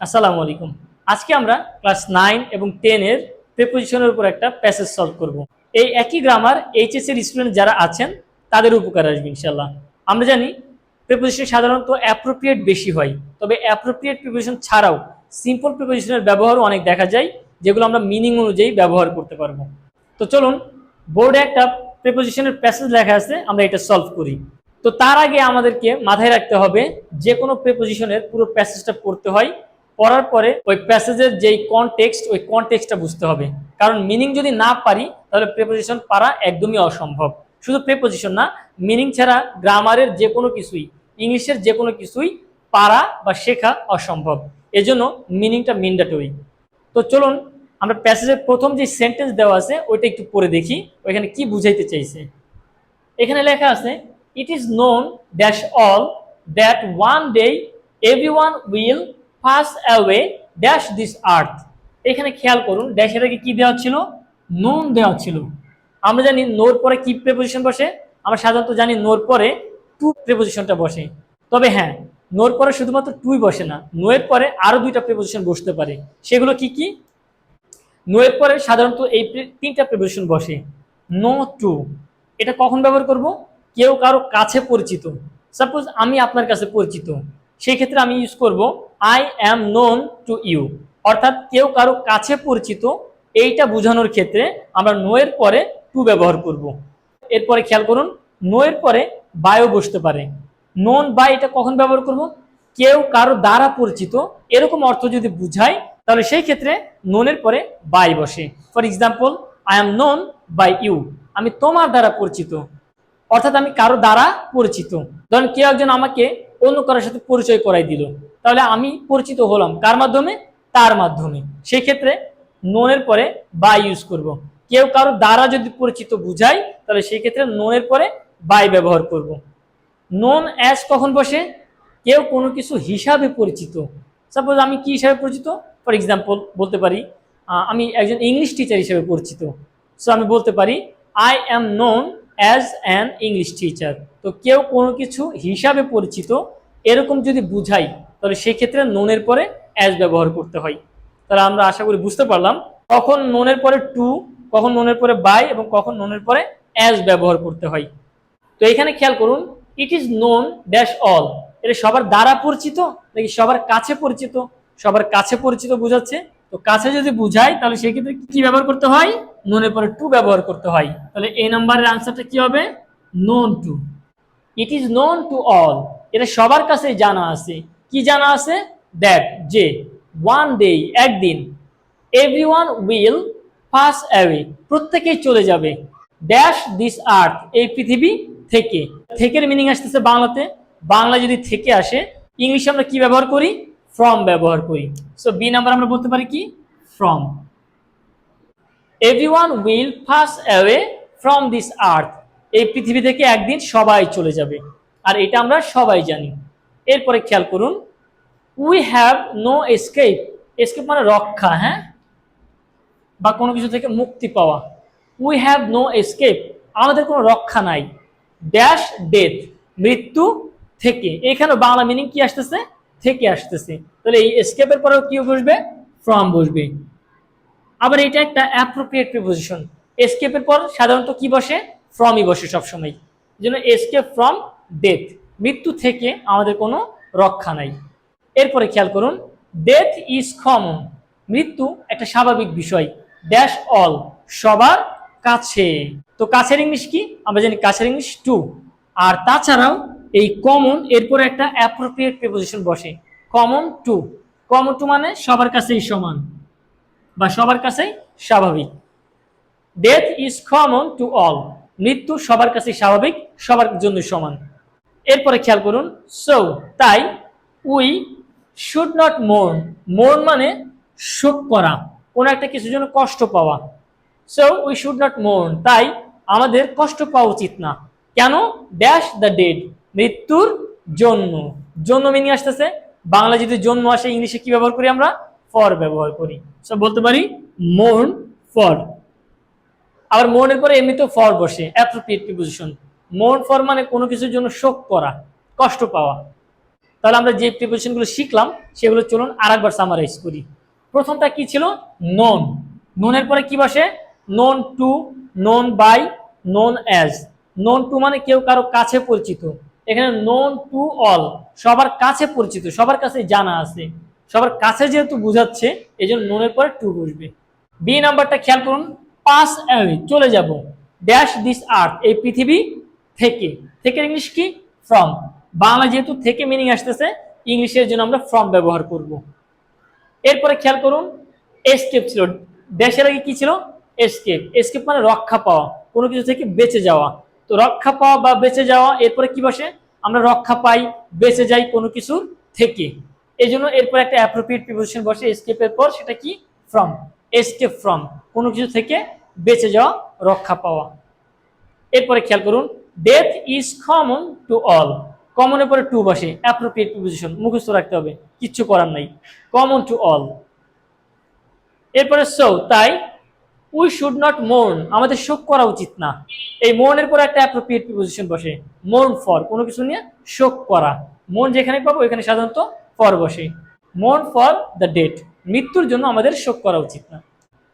আসসালামু আলাইকুম। আজকে আমরা ক্লাস 9 এবং 10 এর প্রিপোজিশনের উপর একটা প্যাসেজ সলভ করব। এই একই গ্রামার এইচএস এর স্টুডেন্ট যারা আছেন তাদের উপকারে আসবে ইনশাআল্লাহ। আমরা জানি প্রিপোজিশন সাধারণত অ্যাপ্রোপ্রিয়েট বেশি হয়, তবে অ্যাপ্রোপ্রিয়েট প্রিপোজিশন ছাড়াও সিম্পল প্রিপোজিশনের ব্যবহারও অনেক দেখা যায়, যেগুলো আমরা মিনিং অনুযায়ী ব্যবহার করতে পারবো। তো চলুন, বোর্ডে একটা প্রিপোজিশনের প্যাসেজ লেখা আছে, আমরা এটা সলভ করি। তো তার আগে আমাদেরকে মাথায় রাখতে হবে যে কোনো প্রিপোজিশনের পুরো প্যাসেজটা পড়তে হয়, পড়ার পরে ওই প্যাসেজের যেই কনটেক্সট ওই কনটেক্সটটা বুঝতে হবে। কারণ মিনিং যদি না পারি তাহলে প্রিপোজিশন পারা একদমই অসম্ভব। শুধু প্রিপোজিশন না, মিনিং ছাড়া গ্রামারের যে কোনো কিছুই, ইংলিশের যে কোনো কিছুই পারা বা শেখা অসম্ভব। এজন্য মিনিংটা ম্যান্ডেটরি। তো চলুন, আমরা প্যাসেজের প্রথম যে সেন্টেন্স দেওয়া আছে ওইটা একটু পড়ে দেখি ওইখানে কি বুঝাইতে চাইছে। এখানে লেখা আছে, it is known dash all that one day everyone will pass away dash this আর্থ। এখানে খেয়াল করুন, ড্যাশের আগে কি দেওয়া ছিল? নোন দেওয়া ছিল। আমরা জানি নোর পরে কি প্রিপোজিশন বসে? আমরা সাধারণত জানি নোর পরে টু প্রিপোজিশনটা বসে। তবে হ্যাঁ, নোর পরে শুধুমাত্র টুই বসে না, নোয়ের পরে আরো দুইটা প্রিপোজিশন বসতে পারে। সেগুলো কি কি? নোয়ের পরে সাধারণত এই তিনটা প্রিপোজিশন বসে। নো টু, এটা কখন ব্যবহার করব? কেউ কারো কাছে পরিচিত। সাপোজ আমি আপনার কাছে পরিচিত, সেই ক্ষেত্রে আমি ইউজ করব I am known to you. অর্থাৎ কেউ কারো কাছে পরিচিত, এইটা বোঝানোর ক্ষেত্রে আমরা নো এর পরে টু ব্যবহার করব। এরপরে খেয়াল করুন, নো এর পরে বায়ও বসতে পারে। নোন বাই এটা কখন ব্যবহার করব? কেউ কারো দ্বারা পরিচিত, এরকম অর্থ যদি বুঝায় তাহলে সেই ক্ষেত্রে নোনের পরে বাই বসে। For example, I am known by you, আমি তোমার দ্বারা পরিচিত, অর্থাৎ আমি কারো দ্বারা পরিচিত। ধরেন কেউ একজন আমাকে অন্য কারোর সাথে পরিচয় করাই দিল, তাহলে আমি পরিচিত হলাম কার মাধ্যমে? তার মাধ্যমে। সেই ক্ষেত্রে নোনের পরে বাই ইউজ করব। কেউ কারো দ্বারা যদি পরিচিত বুঝায় তাহলে সেই ক্ষেত্রে নোনের পরে বাই ব্যবহার করব। নোন অ্যাজ কখন বসে? কেউ কোনো কিছু হিসাবে পরিচিত। সাপোজ আমি কি হিসাবে পরিচিত? ফর এক্সাম্পল বলতে পারি, আমি একজন ইংলিশ টিচার হিসেবে পরিচিত। সো আমি বলতে পারি I am known as an English teacher. তো কেউ কোনো কিছু হিসাবে পরিচিত এরকম যদি বুঝাই তাহলে সেক্ষেত্রে নোনের পরে অ্যাজ ব্যবহার করতে হয়। তাহলে আমরা আশা করি বুঝতে পারলাম কখন নোনের পরে টু, কখন নোনের পরে বাই এবং কখন নোনের পরে অ্যাজ ব্যবহার করতে হয়। তো এখানে খেয়াল করুন, it is known dash all, এটা সবার দ্বারা পরিচিত নাকি সবার কাছে পরিচিত? সবার কাছে পরিচিত বুঝাচ্ছে। তো কাছে যদি বুঝায় তাহলে সেই ক্ষেত্রে কি ব্যবহার করতে হয়? নোনের পরে টু ব্যবহার করতে হয়। তাহলে এই নাম্বারের আনসারটা কি হবে? Known to. It is known to all, এটা সবার কাছেই জানা আছে। কি জানা আছে? দ্যাট, যে, ওয়ান ডে, একদিন, এভরিওয়ান উইল পাস অ্যাওয়ে, প্রত্যেকেই চলে যাবে, ড্যাশ দিস আর্থ, এই পৃথিবী থেকে। থেকের মিনিং আসতেছে বাংলাতে, বাংলা যদি থেকে আসে, ইংলিশে আমরা কি ব্যবহার করি? ফ্রম ব্যবহার করি। সো বি নাম্বার আমরা বলতে পারি কি? From. Everyone will pass away from this আর্থ, এই পৃথিবী থেকে একদিন সবাই চলে যাবে, আর এটা আমরা সবাই জানি। এরপরে খেয়াল করুন, we have no escape, escape মানে রক্ষা, হ্যাঁ, বা কোনো কিছু থেকে মুক্তি পাওয়া। উই হ্যাভ নো এসকেপ, আমাদের কোনো রক্ষা নাই, ড্যাশ ডেথ, মৃত্যু থেকে। এখানে বাংলা মিনিং কি আসতেছে? থেকে আসতেছে। তাহলে এই এসকেপের পরেও কি বসবে? ফ্রম বসবে। আবার এটা একটা অ্যাপ্রোপ্রিয়েট প্রিপোজিশন। এসকেপের পর সাধারণত কি বসে? ফ্রমই বসে সবসময়। এই জন্য এসকেপ ফ্রম ডেথ, মৃত্যু থেকে আমাদের কোনো রক্ষা নাই। এরপরে খেয়াল করুন, ডেথ ইজ কমন, মৃত্যু একটা স্বাভাবিক বিষয়, ড্যাশ অল, সবার কাছে। তো কাছের ইংলিশ কি? আমরা জানি কাছের ইংলিশ টু। আর তাছাড়াও এই কমন এরপরে একটা অ্যাপ্রোপ্রিয়েট প্রিপোজিশন বসে, কমন টু। কমন টু মানে সবার কাছেই সমান বা সবার কাছেই স্বাভাবিক। Death is common to all, মৃত্যু সবার কাছে স্বাভাবিক, সবার জন্য সমান। এরপরে খেয়াল করুন, সো, তাই, উই শুড নট মোর্ন, মোর্ন মানে শোক করা, কোনো একটা কিছুর জন্য কষ্ট পাওয়া। সো উই শুড নট মোর্ন, তাই আমাদের কষ্ট পাওয়া উচিত না। কেন? ড্যাশ দ্য ডেড, মৃত্যুর জন্য। জন্য মিনিং আসতেছে, বাংলা যদি জন্য আসে ইংলিশে কি ব্যবহার করি আমরা? ফর ব্যবহার করি। সো বলতে পারি মোর্ন ফর। আবার মোর্নের পরে এমনিতেও ফর বসে, অ্যাপ্রোপ্রিয়েট প্রিপোজিশন। মোর্ন ফর মানে কোনো কিছুর জন্য শোক করা, কষ্ট পাওয়া। তাহলে আমরা যে প্রিপোজিশনগুলো শিখলাম সেগুলো চলুন আরেকবার সামারাইজ করি। প্রথমটা কি ছিল? নোন। নোনের পরে কি বসে? Known to, known by, known as. Known to মানে কেউ কারো কাছে পরিচিত, এখানে নোন টু অল, সবার কাছে পরিচিত, সবার কাছে জানা আছে, সবার কাছে যেহেতু বুঝাচ্ছে এই জন্য নোনের পরে টু বসবে। বি নাম্বারটা খেয়াল করুন, পাস অ্যাওয়ে, চলে যাব, ড্যাশ দিস আর্থ, এই পৃথিবী থেকে। থেকে ইংলিশ কি? ফ্রম। বাংলা যেহেতু থেকে মিনিং আসতেছে, ইংলিশের জন্য আমরা ফ্রম ব্যবহার করব। এরপরে খেয়াল করুন, এসকেপ ছিল, ড্যাশের আগে কি ছিল? এসকেপ। এসকেপ মানে রক্ষা পাওয়া, কোনো কিছু থেকে বেঁচে যাওয়া। তো রক্ষা পাওয়া বা বেঁচে যাওয়া, এরপরে কি বসে? আমরা রক্ষা পাই, বেঁচে যাই কোনো কিছুর থেকে, এই জন্য এরপর একটা অ্যাপ্রোপ্রিয়েট প্রিপোজিশন বসে এসকেপের পর, সেটা কি? ফ্রম। এসকেপ ফ্রম, কোনো কিছু থেকে বেঁচে যাওয়া, রক্ষা পাওয়া। এরপরে খেয়াল করুন, death is common to all, কমনের পরে টু বসে, অ্যাপ্রোপ্রিয়েট প্রিপোজিশন, মুখস্থ রাখতে হবে, কিচ্ছু করার নাই, কমন টু অল। এরপরে সো, তাই, উই শুড নট মোর্ন, আমাদের শোক করা উচিত না, এই মোর্নের পরে একটা অ্যাপ্রোপ্রিয়েট প্রিপোজিশন বসে, মোর্ন ফর, কোনো কিছু নিয়ে শোক করা, মোর্ন যেখানে পাবো এখানে সাধারণত ফর বসে, মোর্ন ফর দ্য ডেড, মৃত্যুর জন্য আমাদের শোক করা উচিত না।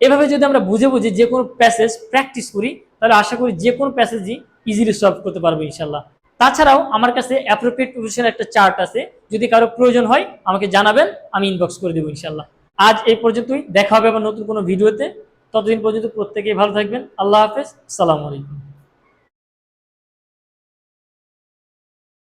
এভাবে যদি আমরা বুঝে বুঝে যে কোনো প্যাসেজ প্র্যাকটিস করি, তাহলে আশা করি যে কোনো প্যাসেজই ইজিলি সলভ করতে পারবো ইনশাল্লাহ। তাছাড়াও আমার কাছে অ্যাপ্রোপ্রিয়েট প্রিপোজিশনের একটা চার্ট আছে, যদি কারো প্রয়োজন হয় আমাকে জানাবেন, আমি ইনবক্স করে দেবো ইনশাল্লাহ। আজ এই পর্যন্তই, দেখা হবে আবার নতুন কোনো ভিডিওতে। ততদিন পর্যন্ত প্রত্যেকেই ভালো থাকবেন। আল্লাহ হাফেজ, আসসালামু আলাইকুম।